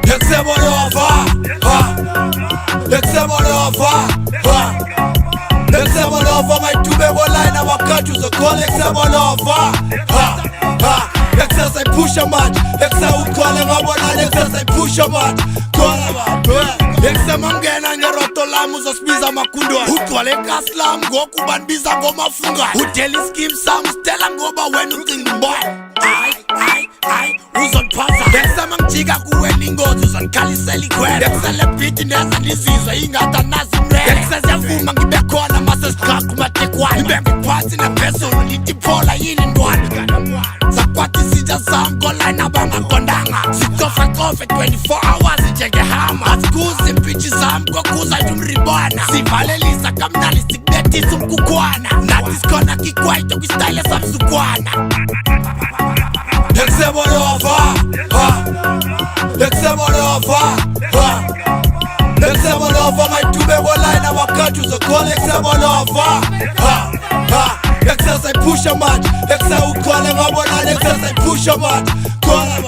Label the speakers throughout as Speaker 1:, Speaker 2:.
Speaker 1: Ekse Bolova, Ekse Bolova, Ekse Bolova, my two baby line our country so call Ekse Bolova, Ekse say push a match, Ekse who call him a bola, Ekse say push a match, call him a Ekse mangena ngeroto lamu zospiza makundwa Uthwale kaslam ngoku banbiza ngomafunga Uteli scheme sam stella ngoba wena ucinga boy Ay, uzoniphatha Ekse mangijika kuwe ningozi uzonikhalisela ikhwele Ekse le beat neza nizizwe ingada nazi imrele Ekse ziyavuma ngibe khona mase siqhaqa umatekwane Ibe ngiphansi naphezulu lithi phola yini ntwana Zakwathi sitsha zam koline abangaqondanga Sikofe 24 hours njengehama Asikuzi impitshi zam kokuza umribwana Sivalelisa kamnali sikubethisa umkhukhwana Nathi sikhona kikwaito kwistyle samsukwana Ekse Bolova, Ekse Bolova, Ekse Bolova, my two baby line our country so call Ekse Bolova, Ekse say push a match, Ekse who call him a bola, Ekse say push a match, call him a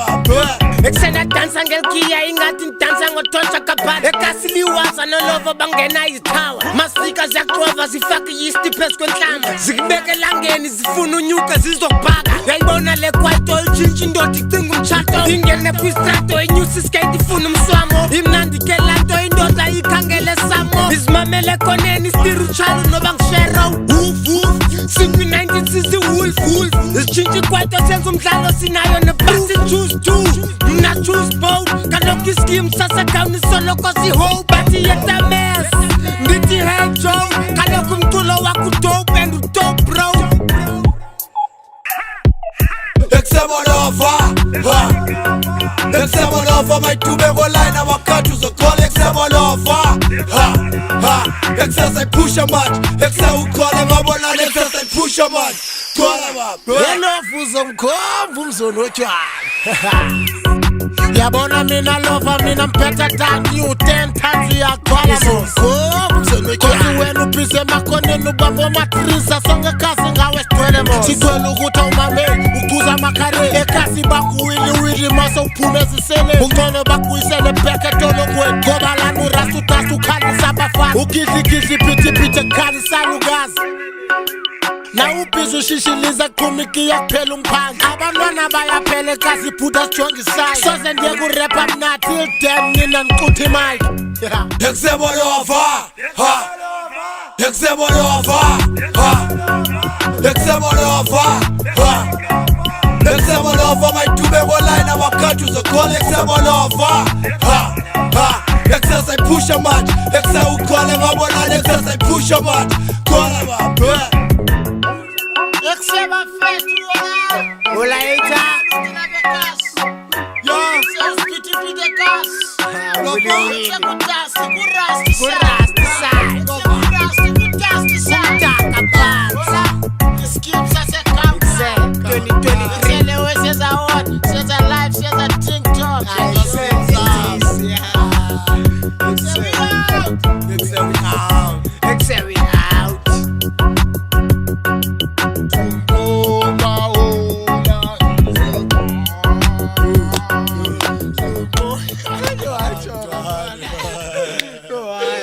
Speaker 2: Ekse na dansa ngelkia ingathi dansa ngothotsha kaphala Ekasili waza nolova bangena izithawa Masika ziyaxova zifaka yisti phezu kwenhlamba Zikubeke elangeni zifuna unyuka zizokubhaka Yayibona le kwaito iltshintsha indoda icinga umtshato Ingene kwistrato inyusa iskate ifuna umswamo Imnandi ke lanto indoda ikhangele samo Izimamele koneni ispiritual noba ngishero Singu 1960 wolf Isitshintsha ikwaito senza umdlalo sinayo nebasi choose two Mna choose bow Kaloku iskim sasa down isolo kosi ho Bathi yeta mess Ndithi hey Joe Kaloku mculo waku dope and udope bro
Speaker 1: Ekse Bolova, Ekse Bolova, my two baby line our country so call Ekse Bolova, Ekse say push a match, Ekse who call him a bola, Ekse say push a match, call him up.
Speaker 3: Enough uzomkhomba umzonotshwana Yabona mina lova mina mphetha than you 10 times uyaqwala mkhomba umzonotshwana Kosi wena ubhize emakhoneni ubamba amatrisa sonke khasi ngawe sigcwele mos Sithwele ukuthi awumameli ukuza amakhare Ekhasi bakuwili mase uphume ezisele Ungcono bakuyisele back etolongweni Ngoba lana urasta utasta ukhalisa abafana Ugidli phithi kukhalisana ukazi Na ubhizi ushishiliza kumikiya kuphela umphanga Abantwana bayaphela ekhasi ibhuda sijonga isayo Soze ndiye kurapha mna till damn nina ngiqutha imali
Speaker 1: Ekse Bolova, Ekse Bolova, Ekse Bolova, Ekse Bolova, my two baby line our country so call Ekse Bolova, Ekse say push a match, Ekse who call him a bola, Ekse say push a match, call him up.
Speaker 3: Ekse bafethu wena Ulayita Yo Spiti gas Lobo Sekutasi Kurasti Sai Kurasti Kutasti Sai Kumtaka Panza Skip Sase Kamse 2023 Sele we says I want Says I live Says I TikTok Ekse we out Ekse we out Go on.